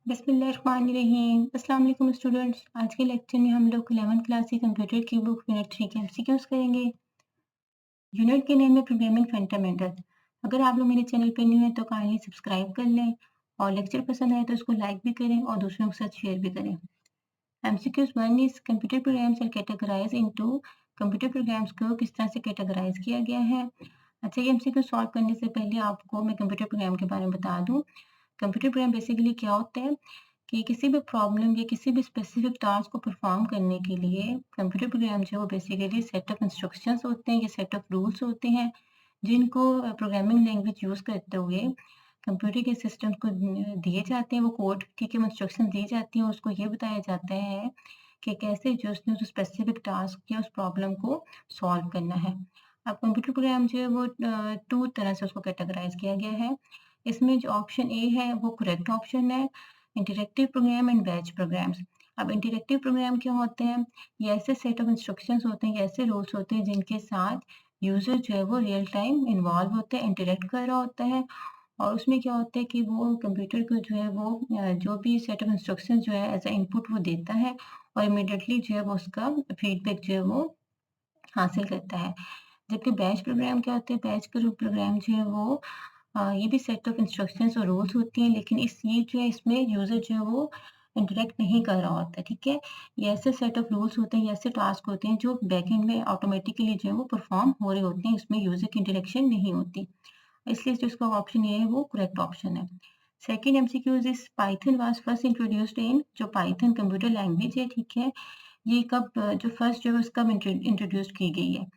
बिस्मिल्लाहिर्रहमानिर्रहीम। अस्सलाम वालेकुम स्टूडेंट्स। आज के लेक्चर में हम लोग 11th क्लास की कंप्यूटर की बुक यूनिट 3 के एमसीक्यूज करेंगे। यूनिट के नेम है प्रोग्रामिंग फंडामेंटल। अगर आप लोग मेरे चैनल पर न्यू हैं तो काइंडली सब्सक्राइब कर लें और लेक्चर पसंद आए तो उसको लाइक भी करें और दूसरों के साथ शेयर भी करें। MCQs 1 is computer programs are categorized into. Computer programs को किस तरह से कैटेगराइज किया गया है। अच्छा, ये एमसीक्यू सॉल्व करने से पहले आपको मैं कंप्यूटर प्रोग्राम के बारे में बता दूं। कंप्यूटर प्रोग्राम बेसिकली क्या होता है कि किसी भी प्रॉब्लम या किसी भी स्पेसिफिक टास्क को परफॉर्म करने के लिए कंप्यूटर प्रोग्राम जो है वो बेसिकली सेट ऑफ इंस्ट्रक्शंस होते हैं या सेट ऑफ रूल्स होते हैं, जिनको प्रोग्रामिंग लैंग्वेज यूज़ करते हुए कंप्यूटर के सिस्टम को दिए जाते हैं। वो कोड की इंस्ट्रक्शन दी जाती हैं, उसको ये बताया जाता है कि कैसे जो उसने उस स्पेसिफिक टास्क या उस प्रॉब्लम को सॉल्व करना है। अब कंप्यूटर प्रोग्राम जो है वो टू तरह से उसको कैटेगराइज किया गया है। इसमें जो ऑप्शन ए है वो करेक्ट ऑप्शन है, interactive program and batch programs. अब इंटरैक्टिव प्रोग्राम क्या होते हैं? ये ऐसे सेट ऑफ इंस्ट्रक्शंस होते हैं, ये ऐसे रूल्स होते हैं जिनके साथ यूजर जो है वो रियल टाइम इन्वॉल्व होता है, इंटरैक्ट कर रहा होता है। और उसमें क्या होता है कि वो कंप्यूटर को जो है वो जो भी सेट ऑफ इंस्ट्रक्शंस जो है एज अ इनपुट वो देता है और इमीडिएटली जो है वो उसका फीडबैक जो है वो हासिल करता है। जबकि बैच प्रोग्राम क्या होते हैं? बैच प्रोग्राम जो है वो ये भी सेट ऑफ इंस्ट्रक्शंस और रूल्स होती हैं, लेकिन ये जो है इसमें यूज़र जो है वो इंटरैक्ट नहीं कर रहा होता है, ठीक है? ये ऐसे सेट ऑफ रूल्स होते हैं, ये ऐसे टास्क होते हैं जो बैकएंड में ऑटोमेटिकली जो है वो परफॉर्म हो रहे होते हैं, इसमें यूज़र की इंटरेक्शन नहीं होती। इसलिए जो इसका ऑप्शन ए है वो करेक्ट ऑप्शन है। Second MCQ is Python was first introduced in. जो पाइथन कंप्यूटर लैंग्वेज है, ठीक है? ये कब जो फर्स्ट जो है उसका इंट्रोड्यूस की गई है?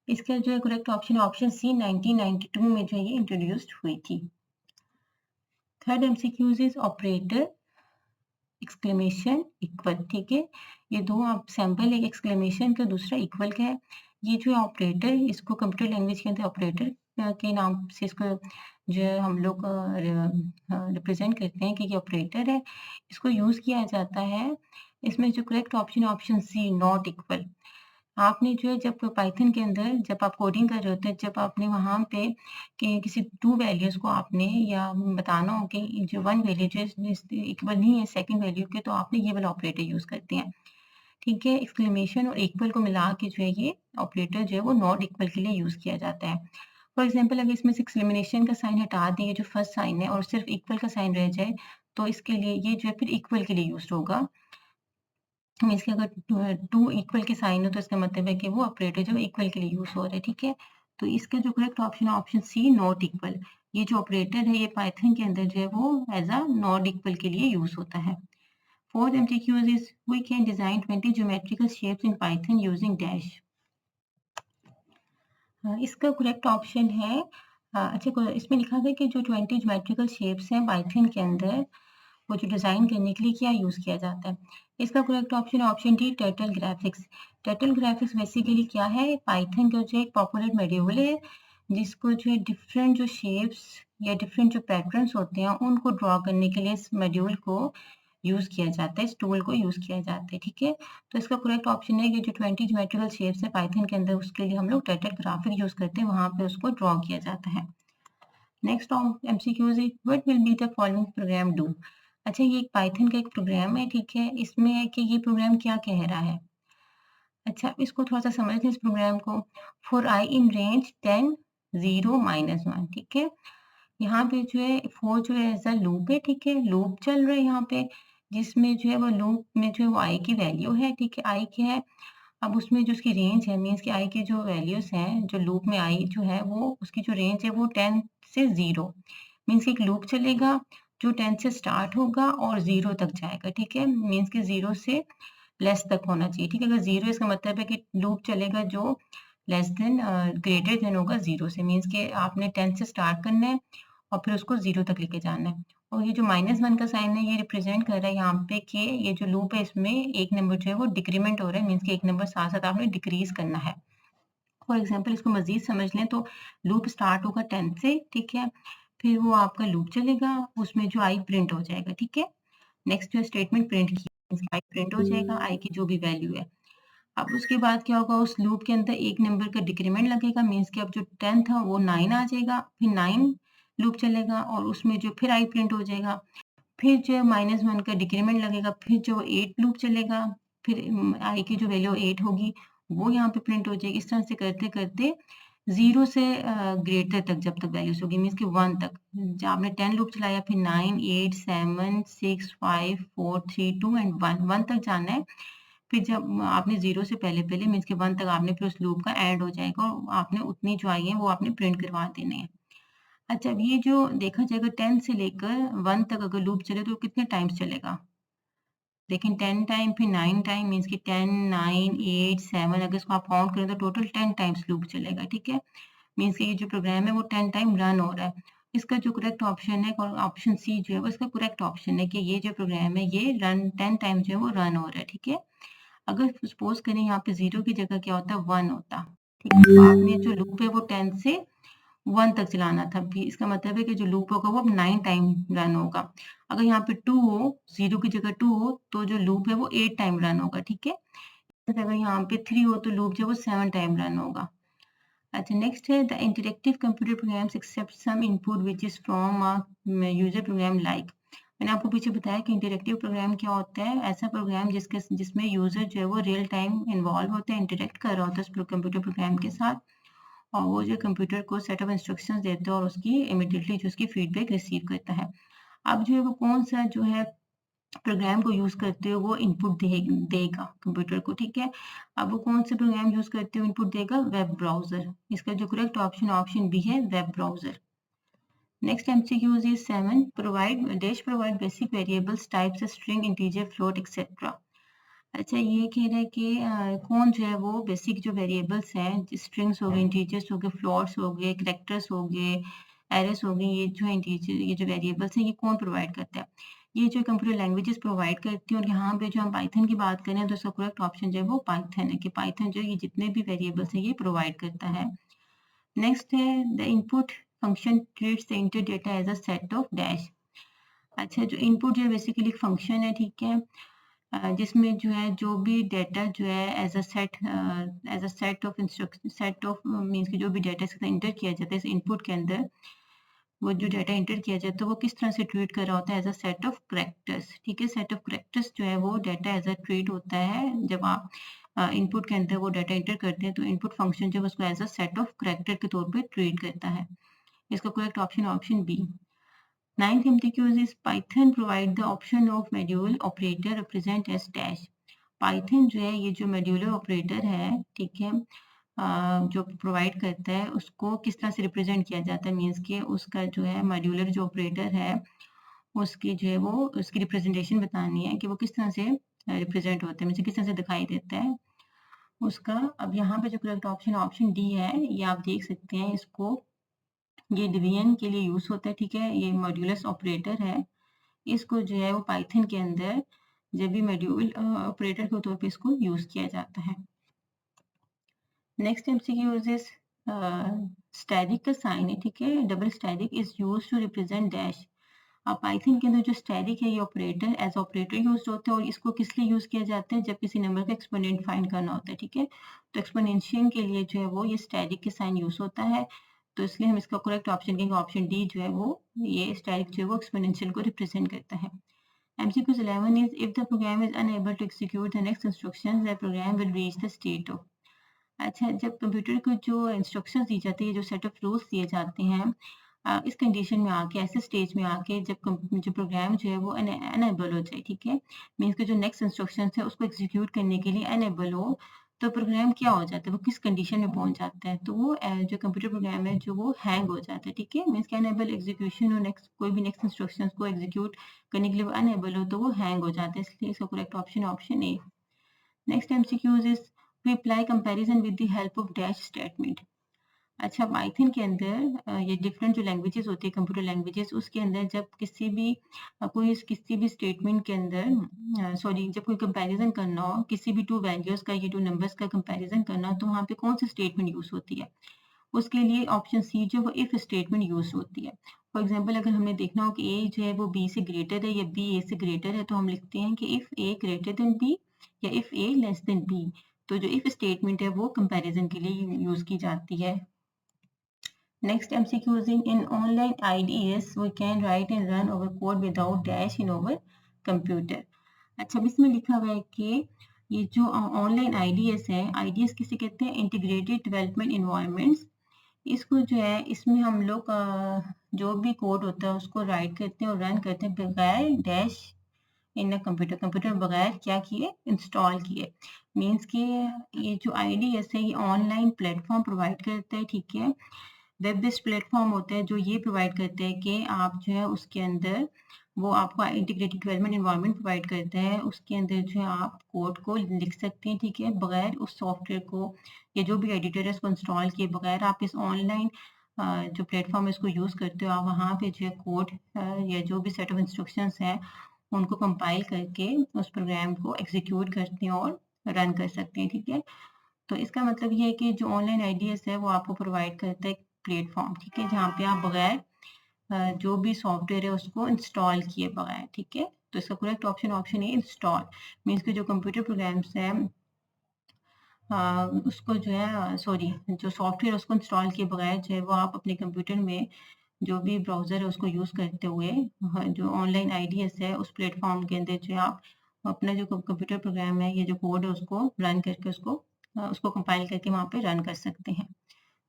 इसका जो है करेक्ट ऑप्शन है ऑप्शन सी, 1992 में जो है ये इंट्रोड्यूस्ड हुई थी। Third MCQs is operator exclamation equal, ठीक है? ये दो आप सैंपल, एक एक्सक्लेमेशन का, दूसरा इक्वल का है। ये जो है ऑपरेटर, इसको कंप्यूटर लैंग्वेज के अंदर ऑपरेटर के नाम से इसको जो है हम लोग रिप्रेजेंट करते हैं कि ये ऑपरेटर है। इसको यूज़ किया जाता है। इसमें जो करेक्ट ऑप्शन है ऑप्शन सी, नॉट इक्वल। आपने जो है जब पाइथन के अंदर जब आप कोडिंग कर रहे होते हैं, जब आपने वहाँ पे कि किसी 2 वैल्यूज़ को आपने या बताना हो कि जो 1 वैल्यू जो है इक्वल नहीं है सेकंड वैल्यू के, तो आपने ये वाला ऑपरेटर यूज़ करते हैं। ठीक है? एक्सक्लेमेशन और इक्वल को मिला के जो है ये ऑपरेटर जो है वो नॉट इक्वल के लिए यूज़ किया जाता है। फॉर एग्ज़ाम्पल अगर इसमें से एक्सक्लेमेशन का साइन हटा दें, ये जो फर्स्ट साइन है और सिर्फ इक्वल का साइन रह जाए, तो इसके लिए ये जो है फिर इक्वल के लिए यूज़्ड होगा। मीन्स कि अगर 2 इक्वल के साइन हो तो इसका मतलब है कि वो ऑपरेटर जो है इक्वल के लिए यूज़ हो रहा है, ठीक है? तो इसका जो करेक्ट ऑप्शन है ऑप्शन सी, नॉट इक्वल। ये जो ऑपरेटर है ये पाइथन के अंदर जो है वो एज़ अ नॉट इक्वल के लिए यूज़ होता है। Fourth MCQs is we can design 20 geometrical shapes in Python using dash. इसका करेक्ट ऑप्शन है अच्छा इसमें लिखा गया कि जो 20 ज्योमेट्रिकल शेप्स हैं पाइथन के अंदर, वो जो डिज़ाइन करने के लिए क्या यूज़ किया जाता है? इसका करेक्ट ऑप्शन है option D, turtle graphics. Turtle graphics basically क्या है? पाइथन का जो एक पॉपुलर मॉड्यूल है, जिसको जो है डिफरेंट जो शेप्स या डिफरेंट जो पैटर्न्स होते हैं, उनको ड्रॉ करने के लिए इस मॉड्यूल को यूज़ किया जाता है, इस टूल को यूज़ किया जाता है, ठीक है? तो इसका करेक्ट ऑप्शन है कि जो 20 ज्योमेट्रिकल शेप्स है पाइथन के अंदर, उसके लिए हम लोग टर्टल ग्राफिक यूज़ करते हैं, वहाँ पे उसको ड्रॉ किया जाता है। Next MCQ is what will be the following programme do. अच्छा, ये एक पाइथन का एक प्रोग्राम है, ठीक है? इसमें है कि ये प्रोग्राम क्या कह रहा है। अच्छा, इसको थोड़ा-सा समझते हैं इस प्रोग्राम को। फॉर आई इन रेंज 10, 0, -1, ठीक है? यहाँ पे जो है फॉर जो है एज़ अ लूप है, ठीक है? लूप चल रहा है यहाँ पे, जिसमें जो है वो लूप में जो है वो आई की वैल्यू है, ठीक है? आई क्या है? अब उसमें जो उसकी रेंज है, मीन्स कि आई की जो वैल्यूज़ हैं, जो लूप में आई जो है वो उसकी जो रेंज है वो 10 से 0, मीन्स कि एक लूप चलेगा जो 10 से स्टार्ट होगा और 0 तक जाएगा, ठीक है? मीन्स कि 0 से लेस तक होना चाहिए, ठीक है? अगर 0 इसका मतलब है कि लूप चलेगा जो लेस देन ग्रेटर देन होगा 0 से, मीन्स कि आपने 10 से स्टार्ट करना है और फिर उसको 0 तक लेके जाना है। और ये जो -1 का साइन है ये रिप्रेजेंट कर रहा है यहाँ पे कि ये जो लूप है इसमें एक नंबर जो है वो डिक्रीमेंट हो रहा है, मीन्स कि एक नंबर साथ-साथ आपने डिक्रीज़ करना है। फॉर एग्ज़ाम्पल इसको मज़ीद समझ लें तो लूप स्टार्ट होगा 10 से, ठीक है? फिर वो आपका लूप चलेगा, उसमें जो आई प्रिंट हो जाएगा, ठीक है? नेक्स्ट जो स्टेटमेंट प्रिंट की, आई प्रिंट हो जाएगा, आई की जो भी वैल्यू है। अब उसके बाद क्या होगा, उस लूप के अंदर एक नंबर का डिक्रीमेंट लगेगा, मीन्स कि अब जो 10 था वो 9 आ जाएगा, फिर 9 लूप चलेगा और उसमें जो फिर आई प्रिंट हो जाएगा। फिर जो है -1 का डिक्रीमेंट लगेगा, फिर जो 8 लूप चलेगा, फिर i की जो वैल्यू 8 होगी वो यहाँ पे प्रिंट हो जाएगी। इस तरह से करते-करते 0 से ग्रेटर तक जब तक वैल्यूज़ होगी मीन्स कि 1 तक। जब आपने 10 लूप चलाया फिर 9, 8, 7, 6, 5, 4, 3, 2 एंड 1, 1 तक जाना है। फिर जब आपने 0 से पहले-पहले मीन्स कि 1 तक आपने फिर उस लूप का एंड हो जाएगा और आपने उतनी जो आई है वो आपने प्रिंट करवा देनी है। अच्छा, अब ये जो देखा जाएगा 10 से लेकर 1 तक अगर लूप चले तो कितने टाइम्स चलेगा? लेकिन 10 टाइम फिर 9 टाइम मीन्स कि 10, 9, 8, 7 अगर इसको आप काउंट करें तो टोटल 10 टाइम्स लूप चलेगा, ठीक है? मीन्स कि ये जो प्रोग्राम है वो 10 टाइम रन हो रहा है। इसका जो करेक्ट ऑप्शन है और ऑप्शन सी जो है वो इसका करेक्ट ऑप्शन है कि ये जो प्रोग्राम है ये 10 टाइम जो है वो रन हो रहा है, ठीक है? अगर सपोज़ करें यहाँ पे 0 की जगह क्या होता, 1 होता, ठीक है? तो आपने जो लूप है वो 10 से 1 तक चलाना था। भी इसका मतलब है कि जो लूप होगा वो अब 9 टाइम रन होगा। अगर यहाँ पे 2 हो, 0 की जगह 2 हो, तो जो लूप है वो 8 टाइम रन होगा, ठीक है? फिर अगर यहाँ पे 3 हो तो लूप जो है वो 7 टाइम रन होगा। अच्छा, नेक्स्ट है the interactive computer programs accept some input which is from a user program like. मैंने आपको पीछे बताया कि इंटरैक्टिव प्रोग्राम क्या होता है? ऐसा प्रोग्राम जिसमें यूजर जो है वो रियल टाइम इन्वॉल्व होता है, इंटरैक्ट कर रहा होता है उस कंप्यूटर प्रोग्राम के साथ। और वो जो कंप्यूटर को सेट ऑफ इंस्ट्रक्शंस देता है और उसकी इमीडिएटली जो उसकी फीडबैक रिसीव करता है। अब जो है वो कौन-सा जो है प्रोग्राम को यूज़ करते हो वो इनपुट देगा कंप्यूटर को, ठीक है? अब वो कौन से प्रोग्राम यूज़ करते हो इनपुट देगा? Web browser. इसका जो करेक्ट ऑप्शन ऑप्शन बी है, web browser. Next MCQs is 7 provide basic variables types string, integer, float etcetera. अच्छा, ये कह रहा है कि कौन जो है वो बेसिक जो वेरिएबल्स हैं, स्ट्रिंग्स हो गए, इंटीजर्स हो गए, फ्लोट्स हो गए, कैरेक्टर्स हो गए, एरेस हो गई, ये जो इंटीजर ये जो वेरिएबल्स हैं ये कौन प्रोवाइड करता है? ये जो कंप्यूटर लैंग्वेजेस प्रोवाइड करती हैं और यहाँ पे जो हम पाइथन की बात करें तो इसका करेक्ट ऑप्शन जो है वो पाइथन है कि पाइथन जो है ये जितने भी वेरिएबल्स हैं ये प्रोवाइड करता है। नेक्स्ट है the input function treats the input data as a set of dash. अच्छा, जो इनपुट जो है बेसिकली एक फंक्शन है, ठीक है? जिसमें जो है जो भी डेटा जो है as a set of instruction set of means कि जो भी डेटा इसके अंदर एंटर किया जाता है इस इनपुट के अंदर, वो जो डेटा एंटर किया जाता है वो किस तरह से ट्रीट कर रहा होता है as a set of characters, ठीक है? सेट ऑफ कैरेक्टर्स जो है वो डेटा एज अ ट्रीट होता है जब आप इनपुट के अंदर वो डेटा एंटर करते हैं तो इनपुट फंक्शन जब उसको as a set of character के तौर पे ट्रीट करता है। इसका correct option option B. Ninth MCQ is Python provide the option of module operator represent as dash। Python जो है ये जो मॉड्यूलर ऑपरेटर है, ठीक है? जो प्रोवाइड करता है उसको किस तरह से रिप्रेजेंट किया जाता है मीन्स कि उसका जो है मॉड्यूलर जो ऑपरेटर है उसकी जो है वो उसकी रिप्रेजेंटेशन बतानी है कि वो किस तरह से रिप्रेजेंट होता है मीन्स किस तरह से दिखाई देता है उसका। अब यहाँ पे जो करेक्ट ऑप्शन ऑप्शन डी है, ये आप देख सकते हैं इसको, ये डिवीजन के लिए यूज़ होता है, ठीक है? ये मॉड्यूलस ऑपरेटर है। इसको जो है वो पाइथन के अंदर जब भी मॉड्यूल ऑपरेटर के तौर पे इसको यूज़ किया जाता है। नेक्स्ट एमसीक्यू इज स्टैटिक का साइन है, ठीक है? Double static is used to represent dash. अब पाइथन के अंदर जो स्टैटिक है ये ऑपरेटर एज ऑपरेटर यूज्ड होता है और इसको किस लिए यूज़ किया जाता है? जब किसी नंबर का एक्सपोनेंट फाइंड करना होता है, ठीक है? तो एक्सपोनेंशियल के लिए जो है वो ये स्टैटिक के साइन यूज़ होता है। तो इसलिए हम इसका करेक्ट ऑप्शन कहेंगे ऑप्शन डी जो है वो ये स्टैटिक जो है वो एक्सपोनेंशियल को रिप्रेजेंट करता है। MCQ 11 is if the program is unable to execute the next instructions, the program will reach the state of। अच्छा, जब कंप्यूटर को जो इंस्ट्रक्शंस दी जाती है, जो सेट ऑफ रूल्स दिए जाते हैं, इस कंडीशन में आके ऐसे स्टेज में आके जब जो प्रोग्राम जो है वो अनेबल हो जाए, ठीक है? मीन्स कि जो नेक्स्ट इंस्ट्रक्शंस है उसको एग्जीक्यूट करने के लिए अनेबल हो, तो प्रोग्राम क्या हो जाता है? वो किस कंडीशन में पहुंच जाता है? तो वो जो कंप्यूटर प्रोग्राम है जो वो हैंग हो जाता है, ठीक है? मीन्स कि अनेबल एग्जीक्यूशन और नेक्स्ट कोई भी नेक्स्ट इंस्ट्रक्शंस को एग्जीक्यूट करने के लिए वो अनेबल हो तो वो हैंग हो जाता है, इसलिए इसका correct option option A. Next MCQs is we apply comparison with the help of dash statement. अच्छा, पाइथन के अंदर ये डिफरेंट जो लैंग्वेजेस होती है कंप्यूटर लैंग्वेजेस उसके अंदर जब किसी भी किसी भी स्टेटमेंट के अंदर सॉरी जब कोई कंपैरिजन करना हो किसी भी टू वैल्यूज का या टू नंबर्स का कंपैरिजन करना हो तो वहाँ पे कौन सी स्टेटमेंट यूज होती है? उसके लिए ऑप्शन सी जो वो इफ स्टेटमेंट यूज होती है। फॉर एग्जाम्पल अगर हमने देखना हो कि ए जो है वो बी से ग्रेटर है या बी ए से ग्रेटर है तो हम लिखते हैं कि if A greater than B या if A less than B. तो जो इफ स्टेटमेंट है वो कंपैरिजन के लिए यूज की जाती है। Next MCQ is in online IDEs we can write and run our code without dash in our computer. अच्छा, अब इसमें लिखा हुआ है कि ये जो ऑनलाइन आईडीएस है, आईडीएस किसे कहते हैं? Integrated development environments. इसको जो है, इसमें हम लोग जो भी कोड होता है उसको राइट करते हैं और रन करते हैं बगैर डैश इन कंप्यूटर बगैर क्या किए? इंस्टॉल किए। मीन्स कि ये जो आईडीएस है ये ऑनलाइन प्लेटफॉर्म प्रोवाइड करता है, ठीक है। वेब बेस्ड प्लेटफॉर्म होते हैं जो ये प्रोवाइड करते हैं कि आप जो है उसके अंदर वो आपको इंटीग्रेटेड डेवलपमेंट एनवायरनमेंट प्रोवाइड करता है, उसके अंदर जो है आप कोड को लिख सकते हैं, ठीक है, बगैर उस सॉफ्टवेयर को या जो भी एडिटर है उसको इंस्टॉल किए बगैर आप इस ऑनलाइन जो प्लेटफॉर्म है इसको यूज़ करते हो, आप वहाँ पे जो है कोड या जो भी सेट ऑफ इंस्ट्रक्शंस हैं उनको कंपाइल करके उस प्रोग्राम को एग्जीक्यूट करते हैं और रन कर सकते हैं, ठीक है। तो इसका मतलब ये है कि जो ऑनलाइन आईडीएस है वो आपको प्रोवाइड करता है एक प्लेटफॉर्म, ठीक है, जहाँ पे आप बगैर जो भी सॉफ्टवेयर है उसको इंस्टॉल किए बगैर, ठीक है। तो इसका करेक्ट ऑप्शन ऑप्शन ए इंस्टॉल। मीन्स के जो कंप्यूटर प्रोग्राम्स हैं उसको जो है सॉरी जो सॉफ्टवेयर उसको इंस्टॉल किए बगैर जो है वो आप अपने कंप्यूटर में जो भी ब्राउज़र है उसको यूज़ करते हुए जो ऑनलाइन आईडीएस है उस प्लेटफॉर्म के अंदर जो है आप अपना जो कंप्यूटर प्रोग्राम है या जो कोड है उसको रन करके उसको कंपाइल करके वहाँ पे रन कर सकते हैं।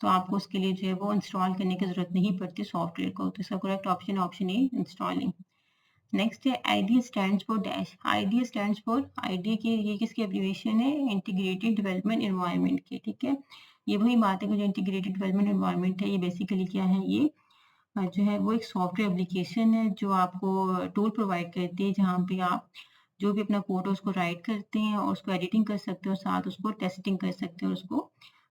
तो आपको उसके लिए जो है वो इंस्टॉल करने की ज़रूरत नहीं पड़ती सॉफ्टवेयर को। तो इसका correct option option A installing. Next है ID stands for dash. ID stands for ID की ये किसकी एब्रिविएशन है? इंटीग्रेटेड डेवलपमेंट एनवायरनमेंट की, ठीक है। ये वही बात है कि जो इंटीग्रेटेड डेवलपमेंट एनवायरनमेंट है ये बेसिकली क्या है? ये जो है वो एक सॉफ्टवेयर एप्लीकेशन है जो आपको टूल प्रोवाइड करती है जहाँ पे आप जो भी अपना कोड है उसको राइट करते हैं और उसको एडिटिंग कर सकते हो, साथ उसको टेस्टिंग कर सकते हो और उसको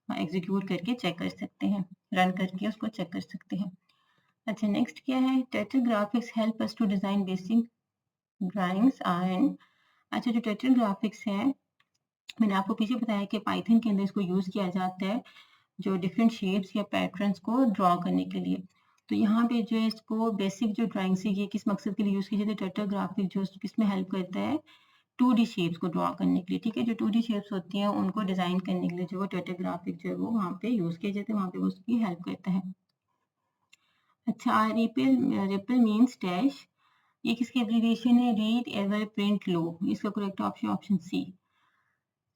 एग्जीक्यूट करके चेक कर सकते हैं, रन करके उसको चेक कर सकते हैं। अच्छा, नेक्स्ट क्या है? Tetra graphics help us to design basic drawings and. अच्छा, जो टेट्रा ग्राफिक्स है मैंने आपको पीछे बताया कि पाइथन के अंदर इसको यूज़ किया जाता है जो डिफरेंट शेप्स या पैटर्न्स को ड्रॉ करने के लिए। तो यहाँ पे जो है इसको बेसिक जो ड्राइंग से ये किस मकसद के लिए यूज़ की जाती है? टेट्रा ग्राफिक जो किसमें हेल्प करता है? 2D शेप्स को ड्रॉ करने के लिए, ठीक है। जो 2D शेप्स होती हैं उनको डिज़ाइन करने के लिए जो वो टेट्रा ग्राफिक जो है वो वहाँ पे यूज़ किए जाते हैं, वहाँ पे वो उसकी हेल्प करता है। अच्छा, रिपल मीन्स डैश। ये किसकी एब्रिविएशन है? Read eval print loop. इसका correct option option C.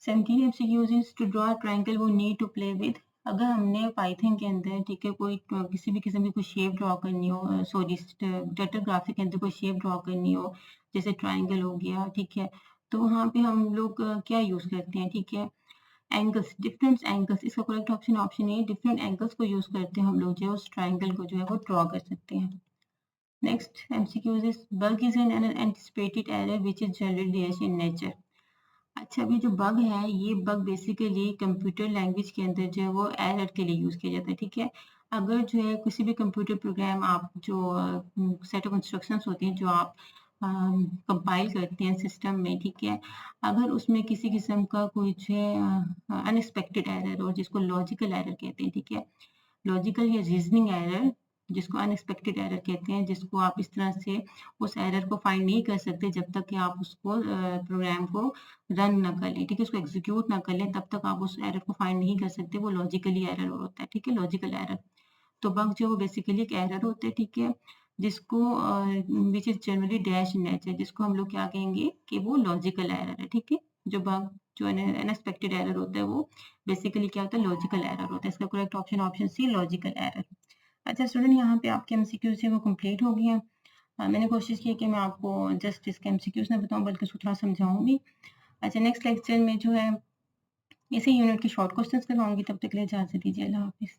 17 MCQs is to draw triangle वो नीड टू प्ले विद। अगर हमने पाइथन के अंदर, ठीक है, कोई किसी भी किस्म की कोई शेप ड्रॉ करनी हो, सॉरी टेट्रा ग्राफिक के अंदर कोई शेप ड्रॉ करनी हो जैसे ट्रायंगल हो गया, ठीक है, तो वहाँ पे हम लोग क्या यूज़ करते हैं? ठीक है, एंगल्स, डिफरेंट एंगल्स। इसका करेक्ट ऑप्शन ऑप्शन ए, डिफरेंट एंगल्स को यूज़ करते हैं हम लोग जो है उस ट्रायंगल को जो है वो ड्रॉ कर सकते हैं। Next MCQ is bug is an anticipated error which is generally in nature. अच्छा, अभी जो बग है ये बग बेसिकली कंप्यूटर लैंग्वेज के अंदर जो है वो एरर के लिए यूज़ किया जाता है, ठीक है। अगर जो है किसी भी कंप्यूटर प्रोग्राम आप जो सेट ऑफ इंस्ट्रक्शंस होती हैं जो आप कंपाइल करते हैं सिस्टम में, ठीक है, अगर उसमें किसी किस्म का कुछ अनएक्सपेक्टेड एरर हो जिसको लॉजिकल एरर कहते हैं, ठीक है, लॉजिकल या रीजनिंग एरर जिसको अनएक्सपेक्टेड एरर कहते हैं, जिसको आप इस तरह से उस एरर को फाइंड नहीं कर सकते जब तक कि आप उसको प्रोग्राम को रन ना कर लें, ठीक है, उसको एग्जीक्यूट ना कर लें, तब तक आप उस एरर को फाइंड नहीं कर सकते, वो लॉजिकली एरर होता है, ठीक है, लॉजिकल एरर। तो बग जो वो बेसिकली एक एरर होता है, ठीक है, जिसको which is generally dash in nature, जिसको हम लोग क्या कहेंगे कि वो लॉजिकल एरर है, ठीक है। जो बग जो अनएक्सपेक्टेड एरर होता है वो बेसिकली क्या होता है? लॉजिकल एरर होता है। इसका correct option option C, logical error. अच्छा स्टूडेंट, यहाँ पे आपके एमसीक्यूज है वो कंप्लीट हो गए हैं। मैंने कोशिश की कि मैं आपको जस्ट इसके एमसीक्यूज ना बताऊं बल्कि उसको थोड़ा समझाऊं भी। अच्छा, नेक्स्ट लेक्चर में जो है इसी यूनिट के शॉर्ट क्वेश्चंस करवाऊंगी। तब तक के लिए इजाज़त दीजिए। अल्लाह हाफिज़।